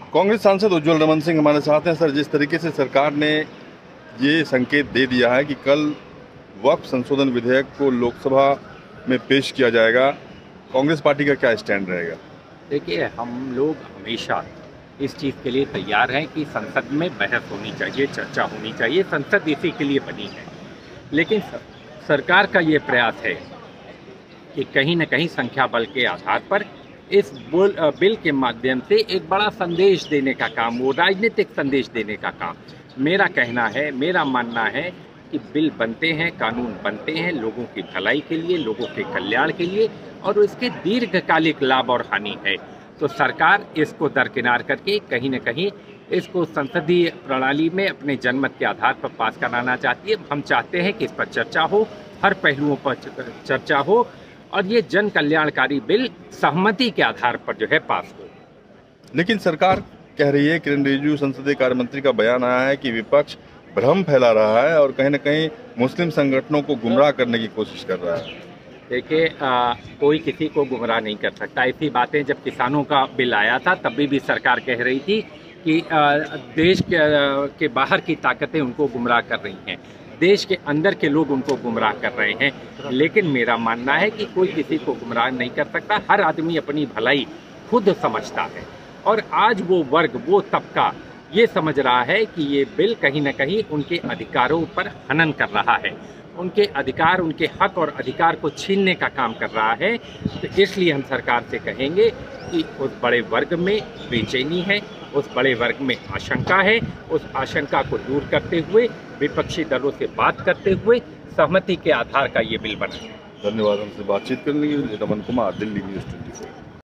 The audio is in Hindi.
कांग्रेस सांसद उज्जवल रमन सिंह हमारे साथ हैं। सर, जिस तरीके से सरकार ने ये संकेत दे दिया है कि कल वक्फ संशोधन विधेयक को लोकसभा में पेश किया जाएगा, कांग्रेस पार्टी का क्या स्टैंड रहेगा? देखिए, हम लोग हमेशा इस चीज़ के लिए तैयार हैं कि संसद में बहस होनी चाहिए, चर्चा होनी चाहिए। संसद इसी के लिए बनी है। लेकिन सरकार का ये प्रयास है कि कहीं न कहीं संख्या बल के आधार पर इस बिल के माध्यम से एक बड़ा संदेश देने का काम, वो राजनीतिक संदेश देने का काम। मेरा कहना है, मेरा मानना है कि बिल बनते हैं, कानून बनते हैं लोगों की भलाई के लिए, लोगों के कल्याण के लिए, और इसके दीर्घकालिक लाभ और हानि है। तो सरकार इसको दरकिनार करके कहीं न कहीं इसको संसदीय प्रणाली में अपने जनमत के आधार पर पास कराना चाहती है। हम चाहते हैं कि इस पर चर्चा हो, हर पहलुओं पर चर्चा हो, और ये जन कल्याणकारी बिल सहमति के आधार पर जो है पास हो। लेकिन सरकार कह रही है, किरण रिजिजू संसदीय कार्य मंत्री का बयान आया है कि विपक्ष भ्रम फैला रहा है और कहीं न कहीं मुस्लिम संगठनों को गुमराह करने की कोशिश कर रहा है। देखिए, कोई किसी को गुमराह नहीं कर सकता। ऐसी बातें जब किसानों का बिल आया था तभी भी सरकार कह रही थी कि देश के बाहर की ताकतें उनको गुमराह कर रही हैं, देश के अंदर के लोग उनको गुमराह कर रहे हैं। लेकिन मेरा मानना है कि कोई किसी को गुमराह नहीं कर सकता। हर आदमी अपनी भलाई खुद समझता है, और आज वो वर्ग, वो तबका ये समझ रहा है कि ये बिल कहीं न कहीं उनके अधिकारों पर हनन कर रहा है, उनके अधिकार, उनके हक और अधिकार को छीनने का काम कर रहा है। तो इसलिए हम सरकार से कहेंगे कि उस बड़े वर्ग में बेचैनी है, उस बड़े वर्ग में आशंका है। उस आशंका को दूर करते हुए, विपक्षी दलों से बात करते हुए सहमति के आधार का ये बिल बना है। धन्यवाद हमसे बातचीत करने के लिए। रमन कुमार, दिल्ली न्यूज़ 24।